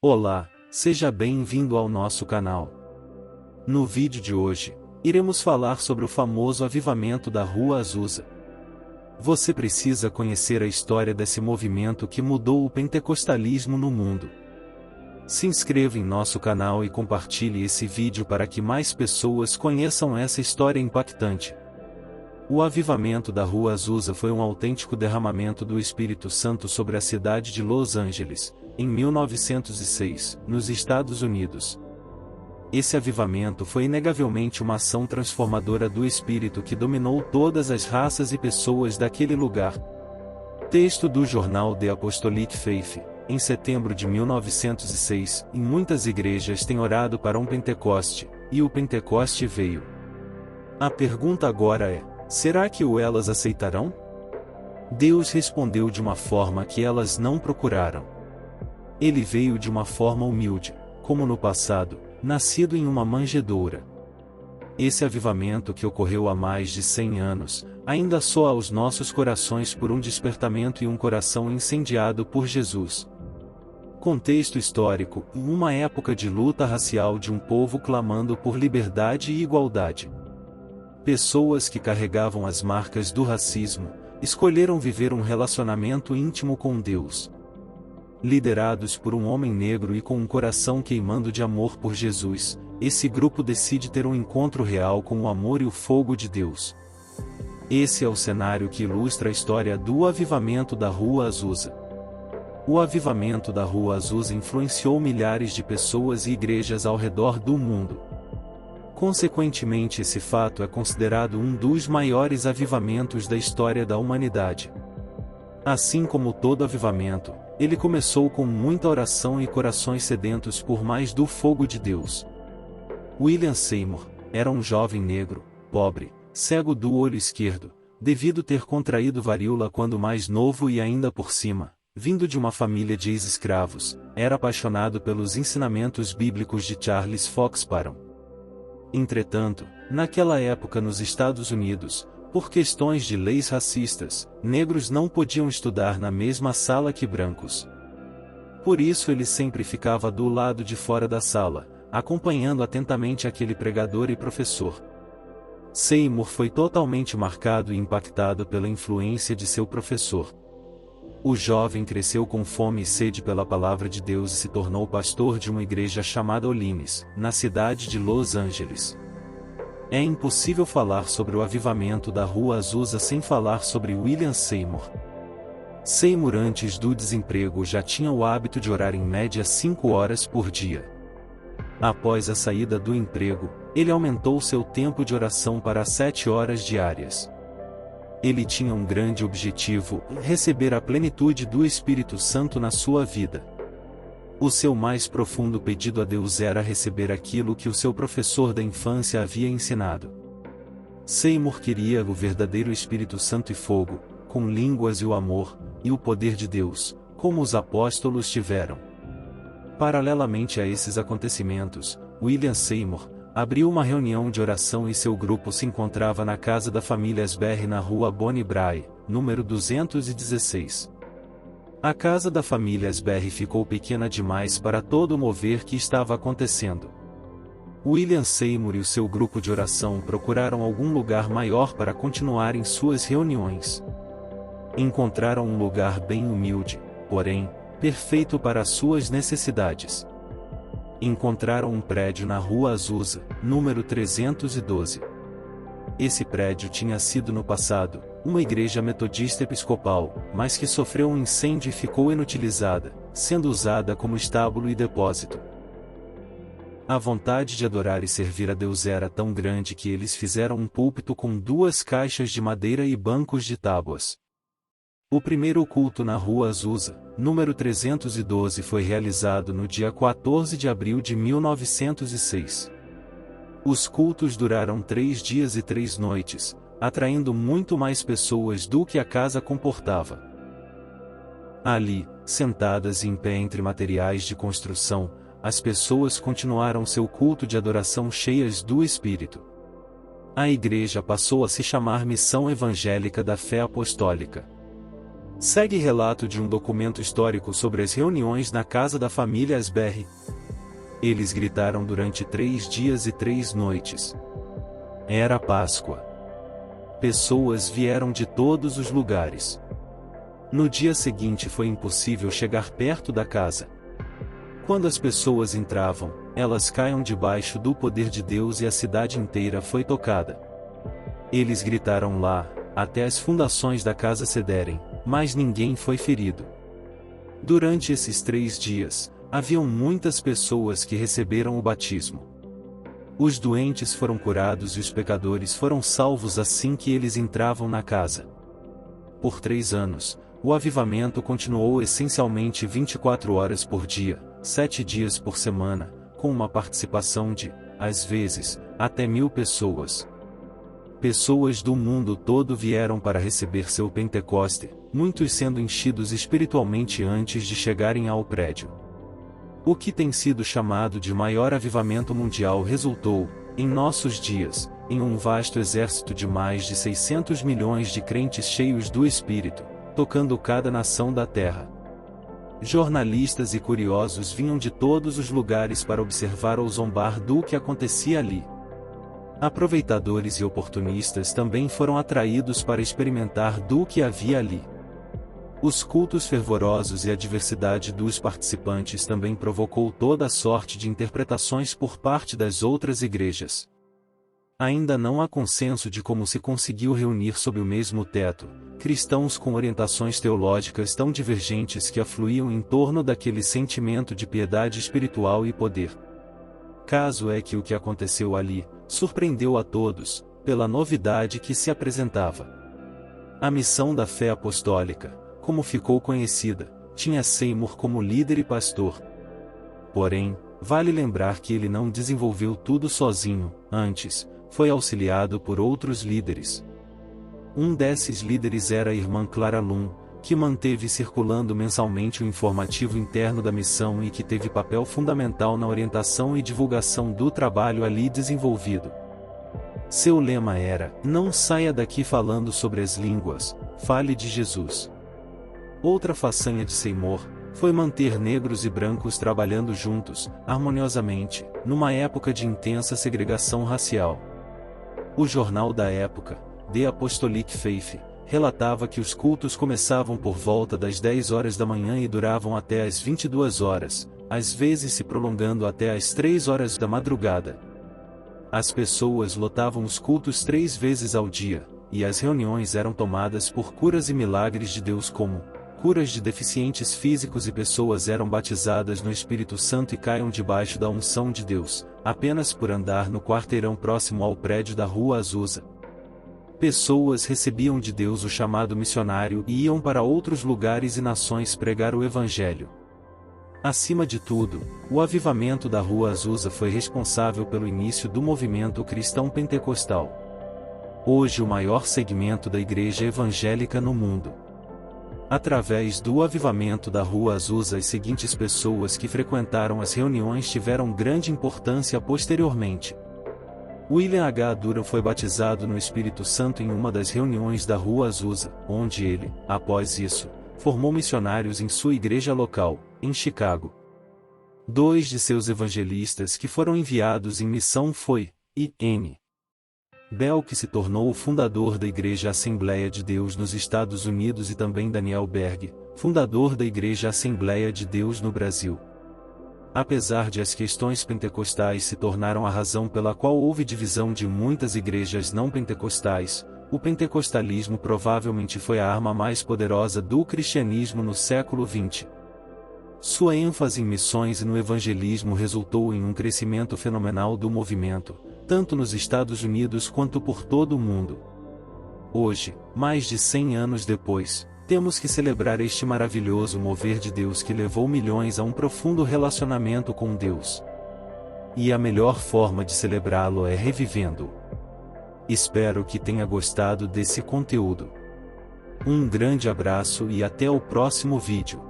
Olá, seja bem-vindo ao nosso canal. No vídeo de hoje, iremos falar sobre o famoso avivamento da Rua Azusa. Você precisa conhecer a história desse movimento que mudou o pentecostalismo no mundo. Se inscreva em nosso canal e compartilhe esse vídeo para que mais pessoas conheçam essa história impactante. O avivamento da Rua Azusa foi um autêntico derramamento do Espírito Santo sobre a cidade de Los Angeles, em 1906, nos Estados Unidos. Esse avivamento foi inegavelmente uma ação transformadora do Espírito que dominou todas as raças e pessoas daquele lugar. Texto do jornal The Apostolic Faith, em setembro de 1906, em muitas igrejas têm orado para um Pentecoste, e o Pentecoste veio. A pergunta agora é: será que elas aceitarão? Deus respondeu de uma forma que elas não procuraram. Ele veio de uma forma humilde, como no passado, nascido em uma manjedoura. Esse avivamento que ocorreu há mais de 100 anos, ainda soa aos nossos corações por um despertamento e um coração incendiado por Jesus. Contexto histórico: uma época de luta racial de um povo clamando por liberdade e igualdade. Pessoas que carregavam as marcas do racismo, escolheram viver um relacionamento íntimo com Deus. Liderados por um homem negro e com um coração queimando de amor por Jesus, esse grupo decide ter um encontro real com o amor e o fogo de Deus. Esse é o cenário que ilustra a história do avivamento da Rua Azusa. O avivamento da Rua Azusa influenciou milhares de pessoas e igrejas ao redor do mundo. Consequentemente, esse fato é considerado um dos maiores avivamentos da história da humanidade. Assim como todo avivamento, ele começou com muita oração e corações sedentos por mais do fogo de Deus. William Seymour era um jovem negro, pobre, cego do olho esquerdo, devido ter contraído varíola quando mais novo e ainda por cima, vindo de uma família de ex-escravos, era apaixonado pelos ensinamentos bíblicos de Charles Fox Parham. Entretanto, naquela época nos Estados Unidos, por questões de leis racistas, negros não podiam estudar na mesma sala que brancos. Por isso ele sempre ficava do lado de fora da sala, acompanhando atentamente aquele pregador e professor. Seymour foi totalmente marcado e impactado pela influência de seu professor. O jovem cresceu com fome e sede pela palavra de Deus e se tornou pastor de uma igreja chamada Olines, na cidade de Los Angeles. É impossível falar sobre o avivamento da Rua Azusa sem falar sobre William Seymour. Seymour, antes do desemprego, já tinha o hábito de orar em média 5 horas por dia. Após a saída do emprego, ele aumentou seu tempo de oração para 7 horas diárias. Ele tinha um grande objetivo: receber a plenitude do Espírito Santo na sua vida. O seu mais profundo pedido a Deus era receber aquilo que o seu professor da infância havia ensinado. Seymour queria o verdadeiro Espírito Santo e fogo, com línguas e o amor, e o poder de Deus, como os apóstolos tiveram. Paralelamente a esses acontecimentos, William Seymour abriu uma reunião de oração e seu grupo se encontrava na casa da família Asbury na rua Bonnie Brae, número 216. A casa da família Asbury ficou pequena demais para todo o mover que estava acontecendo. William Seymour e o seu grupo de oração procuraram algum lugar maior para continuarem suas reuniões. Encontraram um lugar bem humilde, porém, perfeito para as suas necessidades. Encontraram um prédio na Rua Azusa, número 312. Esse prédio tinha sido no passado uma igreja metodista episcopal, mas que sofreu um incêndio e ficou inutilizada, sendo usada como estábulo e depósito. A vontade de adorar e servir a Deus era tão grande que eles fizeram um púlpito com 2 caixas de madeira e bancos de tábuas. O primeiro culto na Rua Azusa, número 312, foi realizado no dia 14 de abril de 1906. Os cultos duraram 3 dias e 3 noites, atraindo muito mais pessoas do que a casa comportava. Ali, sentadas em pé entre materiais de construção, as pessoas continuaram seu culto de adoração cheias do Espírito. A igreja passou a se chamar Missão Evangélica da Fé Apostólica. Segue relato de um documento histórico sobre as reuniões na casa da família Asberry. Eles gritaram durante 3 dias e 3 noites. Era Páscoa. Pessoas vieram de todos os lugares. No dia seguinte foi impossível chegar perto da casa. Quando as pessoas entravam, elas caíam debaixo do poder de Deus e a cidade inteira foi tocada. Eles gritaram lá, até as fundações da casa cederem, mas ninguém foi ferido. Durante esses 3 dias, haviam muitas pessoas que receberam o batismo. Os doentes foram curados e os pecadores foram salvos assim que eles entravam na casa. Por 3 anos, o avivamento continuou essencialmente 24 horas por dia, 7 dias por semana, com uma participação de, às vezes, até 1000 pessoas. Pessoas do mundo todo vieram para receber seu Pentecoste, muitos sendo enchidos espiritualmente antes de chegarem ao prédio. O que tem sido chamado de maior avivamento mundial resultou, em nossos dias, em um vasto exército de mais de 600 milhões de crentes cheios do Espírito, tocando cada nação da terra. Jornalistas e curiosos vinham de todos os lugares para observar ou zombar do que acontecia ali. Aproveitadores e oportunistas também foram atraídos para experimentar do que havia ali. Os cultos fervorosos e a diversidade dos participantes também provocou toda a sorte de interpretações por parte das outras igrejas. Ainda não há consenso de como se conseguiu reunir sob o mesmo teto, cristãos com orientações teológicas tão divergentes que afluíam em torno daquele sentimento de piedade espiritual e poder. Caso é que o que aconteceu ali, surpreendeu a todos, pela novidade que se apresentava. A missão da fé apostólica, como ficou conhecida, tinha Seymour como líder e pastor. Porém, vale lembrar que ele não desenvolveu tudo sozinho, antes, foi auxiliado por outros líderes. Um desses líderes era a irmã Clara Lum, que manteve circulando mensalmente o informativo interno da missão e que teve papel fundamental na orientação e divulgação do trabalho ali desenvolvido. Seu lema era: "Não saia daqui falando sobre as línguas, fale de Jesus." Outra façanha de Seymour foi manter negros e brancos trabalhando juntos, harmoniosamente, numa época de intensa segregação racial. O jornal da época, The Apostolic Faith, relatava que os cultos começavam por volta das 10 horas da manhã e duravam até as 22 horas, às vezes se prolongando até as 3 horas da madrugada. As pessoas lotavam os cultos 3 vezes ao dia, e as reuniões eram tomadas por curas e milagres de Deus como curas de deficientes físicos e pessoas eram batizadas no Espírito Santo e caíam debaixo da unção de Deus, apenas por andar no quarteirão próximo ao prédio da Rua Azusa. Pessoas recebiam de Deus o chamado missionário e iam para outros lugares e nações pregar o Evangelho. Acima de tudo, o avivamento da Rua Azusa foi responsável pelo início do movimento cristão pentecostal. Hoje o maior segmento da igreja evangélica no mundo. Através do avivamento da Rua Azusa, as seguintes pessoas que frequentaram as reuniões tiveram grande importância posteriormente. William H. Durham foi batizado no Espírito Santo em uma das reuniões da Rua Azusa, onde ele, após isso, formou missionários em sua igreja local, em Chicago. 2 de seus evangelistas que foram enviados em missão foi I.M. Bell, que se tornou o fundador da Igreja Assembleia de Deus nos Estados Unidos, e também Daniel Berg, fundador da Igreja Assembleia de Deus no Brasil. Apesar de as questões pentecostais se tornaram a razão pela qual houve divisão de muitas igrejas não pentecostais, o pentecostalismo provavelmente foi a arma mais poderosa do cristianismo no século XX. Sua ênfase em missões e no evangelismo resultou em um crescimento fenomenal do movimento, tanto nos Estados Unidos quanto por todo o mundo. Hoje, mais de 100 anos depois, temos que celebrar este maravilhoso mover de Deus que levou milhões a um profundo relacionamento com Deus. E a melhor forma de celebrá-lo é revivendo-o. Espero que tenha gostado desse conteúdo. Um grande abraço e até o próximo vídeo.